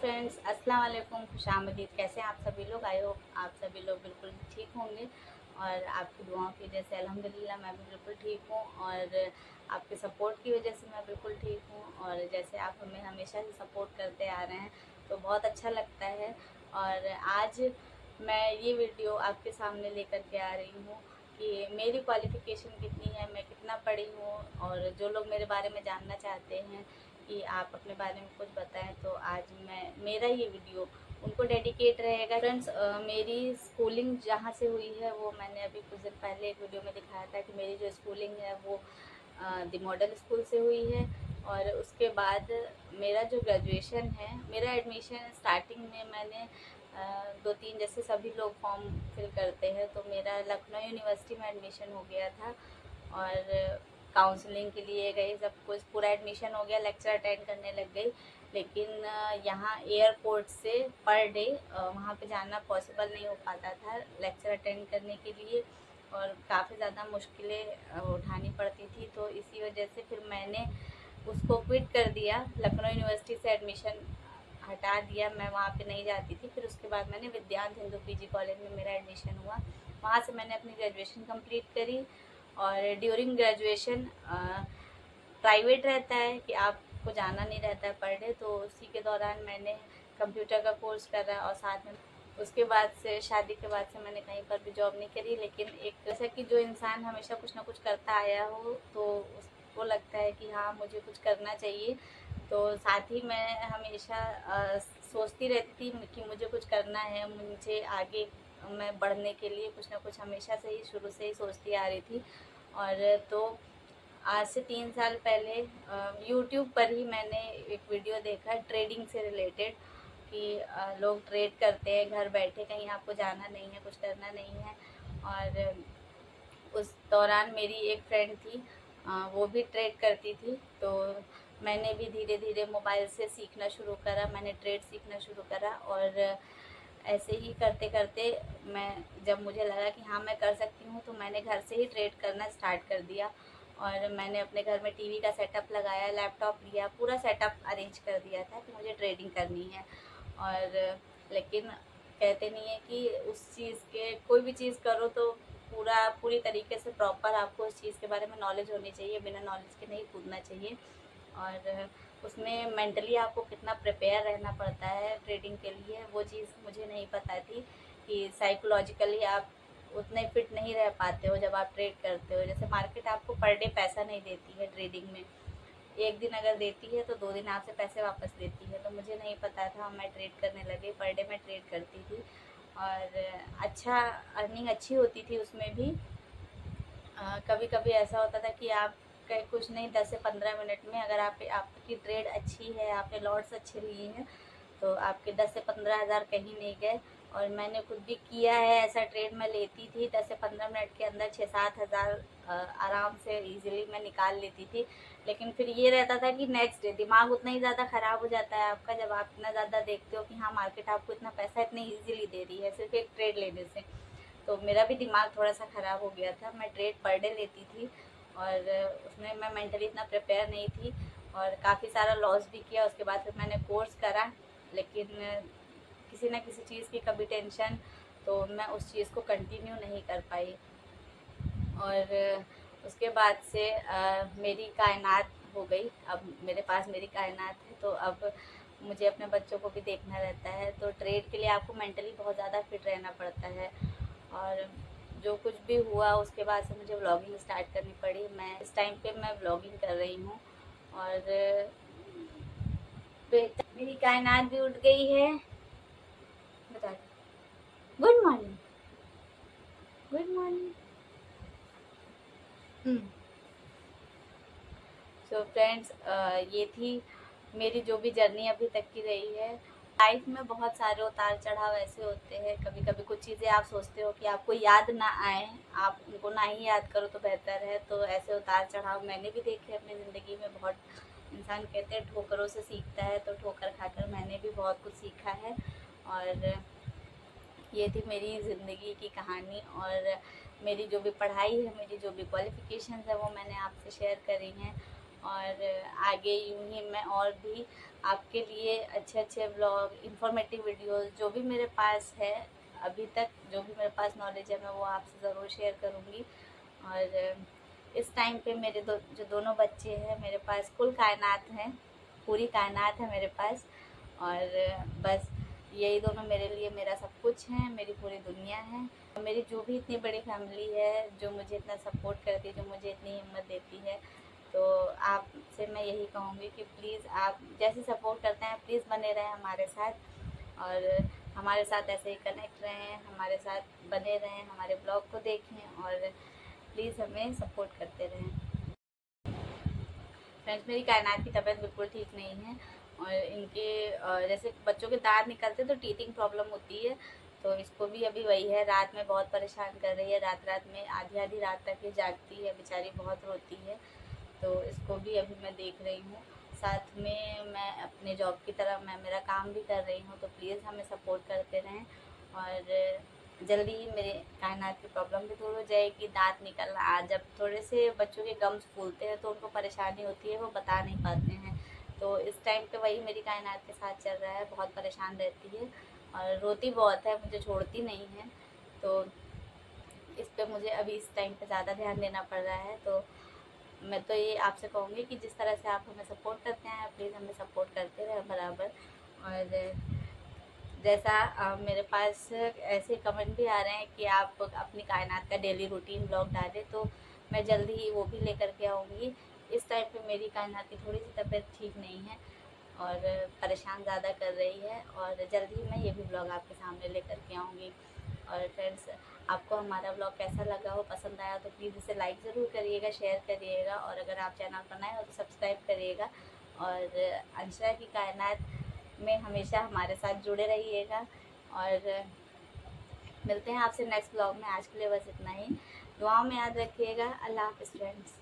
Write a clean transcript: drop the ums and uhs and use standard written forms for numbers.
Friends, अस्सलाम वालेकुम, खुशामदीद। कैसे हैं आप सभी लोग? आई होप आप सभी लोग बिल्कुल ठीक होंगे और आपकी दुआओं की वजह से अल्हम्दुलिल्लाह मैं भी बिल्कुल ठीक हूँ और आपके सपोर्ट की वजह से मैं बिल्कुल ठीक हूँ। और जैसे आप हमें हमेशा से सपोर्ट करते आ रहे हैं तो बहुत अच्छा लगता है। और आज मैं ये वीडियो आपके सामने लेकर के आ रही हूँ कि मेरी क्वालिफ़िकेशन कितनी है, मैं कितना पढ़ी हूँ। और जो लोग मेरे बारे में जानना चाहते हैं कि आप अपने बारे में कुछ बताएं, तो आज मेरा ये वीडियो उनको डेडिकेट रहेगा। फ्रेंड्स, मेरी स्कूलिंग जहाँ से हुई है वो मैंने अभी कुछ दिन पहले एक वीडियो में दिखाया था कि मेरी जो स्कूलिंग है वो द मॉडल स्कूल से हुई है। और उसके बाद मेरा जो ग्रेजुएशन है, मेरा एडमिशन स्टार्टिंग में मैंने 2-3 जैसे सभी लोग फॉर्म फिल करते हैं, तो मेरा लखनऊ यूनिवर्सिटी में एडमिशन हो गया था। और काउंसलिंग के लिए गई, सब कुछ पूरा एडमिशन हो गया, लेक्चर अटेंड करने लग गई। लेकिन यहाँ एयरपोर्ट से पर डे वहाँ पे जाना पॉसिबल नहीं हो पाता था लेक्चर अटेंड करने के लिए, और काफ़ी ज़्यादा मुश्किलें उठानी पड़ती थी। तो इसी वजह से फिर मैंने उसको क्विट कर दिया, लखनऊ यूनिवर्सिटी से एडमिशन हटा दिया, मैं वहाँ पे नहीं जाती थी। फिर उसके बाद मैंने विद्यांत हिंदू पीजी कॉलेज में मेरा एडमिशन हुआ, वहाँ से मैंने अपनी ग्रेजुएशन कंप्लीट करी। और ड्यूरिंग ग्रेजुएशन प्राइवेट रहता है कि आपको जाना नहीं रहता है पर डे, तो उसी के दौरान मैंने कंप्यूटर का कोर्स करा। और साथ में उसके बाद से शादी के बाद से मैंने कहीं पर भी जॉब नहीं करी। लेकिन एक जैसा कि जो इंसान हमेशा कुछ ना कुछ करता आया हो तो उसको लगता है कि हाँ मुझे कुछ करना चाहिए। तो साथ ही मैं हमेशा सोचती रहती थी कि मुझे कुछ करना है, मुझे आगे मैं बढ़ने के लिए कुछ ना कुछ हमेशा से ही शुरू से ही सोचती आ रही थी। और तो आज से 3 साल पहले यूट्यूब पर ही मैंने एक वीडियो देखा ट्रेडिंग से रिलेटेड कि लोग ट्रेड करते हैं घर बैठे, कहीं आपको जाना नहीं है, कुछ करना नहीं है। और उस दौरान मेरी एक फ्रेंड थी, वो भी ट्रेड करती थी, तो मैंने भी धीरे धीरे मोबाइल से सीखना शुरू करा, मैंने ट्रेड सीखना शुरू करा। और ऐसे ही करते करते मैं जब मुझे लगा कि हाँ मैं कर सकती हूँ, तो मैंने घर से ही ट्रेड करना स्टार्ट कर दिया। और मैंने अपने घर में टीवी का सेटअप लगाया, लैपटॉप लिया, पूरा सेटअप अरेंज कर दिया था कि मुझे ट्रेडिंग करनी है। और लेकिन कहते नहीं है कि उस चीज़ के कोई भी चीज़ करो तो पूरी तरीके से प्रॉपर आपको उस चीज़ के बारे में नॉलेज होनी चाहिए, बिना नॉलेज के नहीं कूदना चाहिए। और उसमें मेंटली आपको कितना प्रिपेयर रहना पड़ता है ट्रेडिंग के लिए, वो चीज़ मुझे नहीं पता थी कि साइकोलॉजिकली आप उतने फिट नहीं रह पाते हो जब आप ट्रेड करते हो। जैसे मार्केट आपको पर डे पैसा नहीं देती है ट्रेडिंग में, एक दिन अगर देती है तो 2 दिन आपसे पैसे वापस देती है। तो मुझे नहीं पता था, मैं ट्रेड करने लगी, पर डे मैं ट्रेड करती थी और अच्छा अर्निंग अच्छी होती थी उसमें भी। कभी कभी ऐसा होता था कि आप कुछ नहीं 10 से 15 मिनट में अगर आपकी ट्रेड अच्छी है, आपने लॉट्स अच्छे लिए हैं, तो आपके 10 से 15 हज़ार कहीं नहीं गए। और मैंने खुद भी किया है ऐसा, ट्रेड मैं लेती थी 10 से 15 मिनट के अंदर 6-7 हज़ार आराम से इजीली मैं निकाल लेती थी। लेकिन फिर ये रहता था कि नेक्स्ट डे दिमाग उतना ही ज़्यादा ख़राब हो जाता है आपका, जब आप इतना ज़्यादा देखते हो कि हाँ मार्केट आपको इतना पैसा इतनी ईजिली दे रही है सिर्फ एक ट्रेड लेने से। तो मेरा भी दिमाग थोड़ा सा ख़राब हो गया था, मैं ट्रेड पर डे लेती थी और उसमें मैं मेंटली इतना प्रिपेयर नहीं थी और काफ़ी सारा लॉस भी किया। उसके बाद फिर मैंने कोर्स करा, लेकिन किसी न किसी चीज़ की कभी टेंशन, तो मैं उस चीज़ को कंटिन्यू नहीं कर पाई। और उसके बाद से मेरी कायनात हो गई, अब मेरे पास मेरी कायनात है, तो अब मुझे अपने बच्चों को भी देखना रहता है। तो ट्रेड के लिए आपको मेंटली बहुत ज़्यादा फिट रहना पड़ता है। और जो कुछ भी हुआ उसके बाद से मुझे व्लॉगिंग स्टार्ट करनी पड़ी। मैं इस टाइम पे मैं व्लॉगिंग कर रही हूँ और मेरी कायनात भी उठ गई है। बता good morning, good morning. So friends, ये थी मेरी जो भी जर्नी अभी तक की रही है। लाइफ में बहुत सारे उतार चढ़ाव ऐसे होते हैं, कभी कभी कुछ चीज़ें आप सोचते हो कि आपको याद ना आए, आप उनको ना ही याद करो तो बेहतर है। तो ऐसे उतार चढ़ाव मैंने भी देखे अपनी ज़िंदगी में बहुत। इंसान कहते हैं ठोकरों से सीखता है, तो ठोकर खाकर मैंने भी बहुत कुछ सीखा है। और ये थी मेरी ज़िंदगी की कहानी। और मेरी जो भी पढ़ाई है, मेरी जो भी क्वालिफ़िकेशंस है, वो मैंने आपसे शेयर करी हैं। और आगे यूं ही मैं और भी आपके लिए अच्छे अच्छे ब्लॉग, इंफॉर्मेटिव वीडियोस जो भी मेरे पास है अभी तक, जो भी मेरे पास नॉलेज है, मैं वो आपसे ज़रूर शेयर करूँगी। और इस टाइम पे मेरे जो दोनों बच्चे हैं मेरे पास, कुल कायनात हैं, पूरी कायनात है मेरे पास। और बस यही दोनों मेरे लिए मेरा सब कुछ है, मेरी पूरी दुनिया है। मेरी जो भी इतनी बड़ी फैमिली है, जो मुझे इतना सपोर्ट करती है, जो मुझे इतनी हिम्मत देती है, तो आपसे मैं यही कहूँगी कि प्लीज़ आप जैसे सपोर्ट करते हैं प्लीज़ बने रहें हमारे साथ, और हमारे साथ ऐसे ही कनेक्ट रहें, हमारे साथ बने रहें, हमारे ब्लॉग को देखें और प्लीज़ हमें सपोर्ट करते रहें। फ्रेंड्स, मेरी कायनात की तबीयत बिल्कुल ठीक नहीं है, और इनके जैसे बच्चों के दांत निकलते तो टीथिंग प्रॉब्लम होती है, तो इसको भी अभी वही है, रात में बहुत परेशान कर रही है, रात रात में आधी आधी रात तक ये जागती है, बेचारी बहुत रोती है। तो इसको भी अभी मैं देख रही हूँ, साथ में मैं अपने जॉब की तरह मैं मेरा काम भी कर रही हूँ, तो प्लीज़ हमें सपोर्ट करते रहें। और जल्दी ही मेरे कायनात की प्रॉब्लम भी दूर हो जाएगी। दांत निकलना, जब थोड़े से बच्चों के गम्स फूलते हैं तो उनको परेशानी होती है, वो बता नहीं पाते हैं, तो इस टाइम पे वही मेरी कायनात के साथ चल रहा है, बहुत परेशान रहती है और रोती बहुत है, मुझे छोड़ती नहीं है। तो इस पे मुझे अभी इस टाइम पे ज़्यादा ध्यान देना पड़ रहा है। तो मैं तो ये आपसे कहूँगी कि जिस तरह से आप हमें सपोर्ट करते हैं प्लीज़ हमें सपोर्ट करते रहें बराबर। और जैसा मेरे पास ऐसे कमेंट भी आ रहे हैं कि आप अपनी कायनात का डेली रूटीन ब्लॉग डालें, तो मैं जल्दी ही वो भी लेकर के आऊँगी। इस टाइम पे मेरी कायनात की थोड़ी सी तबीयत ठीक नहीं है और परेशान ज़्यादा कर रही है, और जल्दी ही मैं ये भी ब्लॉग आपके सामने लेकर के आऊँगी। और फ्रेंड्स, आपको हमारा ब्लॉग कैसा लगा हो, पसंद आया तो प्लीज़ इसे लाइक ज़रूर करिएगा, शेयर करिएगा, और अगर आप चैनल पर नए हो तो सब्सक्राइब करिएगा। और अंशरा की कायनात में हमेशा हमारे साथ जुड़े रहिएगा, और मिलते हैं आपसे नेक्स्ट ब्लॉग में। आज के लिए बस इतना ही। दुआओं में याद रखिएगा। अल्लाह हाफ़िज़ फ्रेंड्स।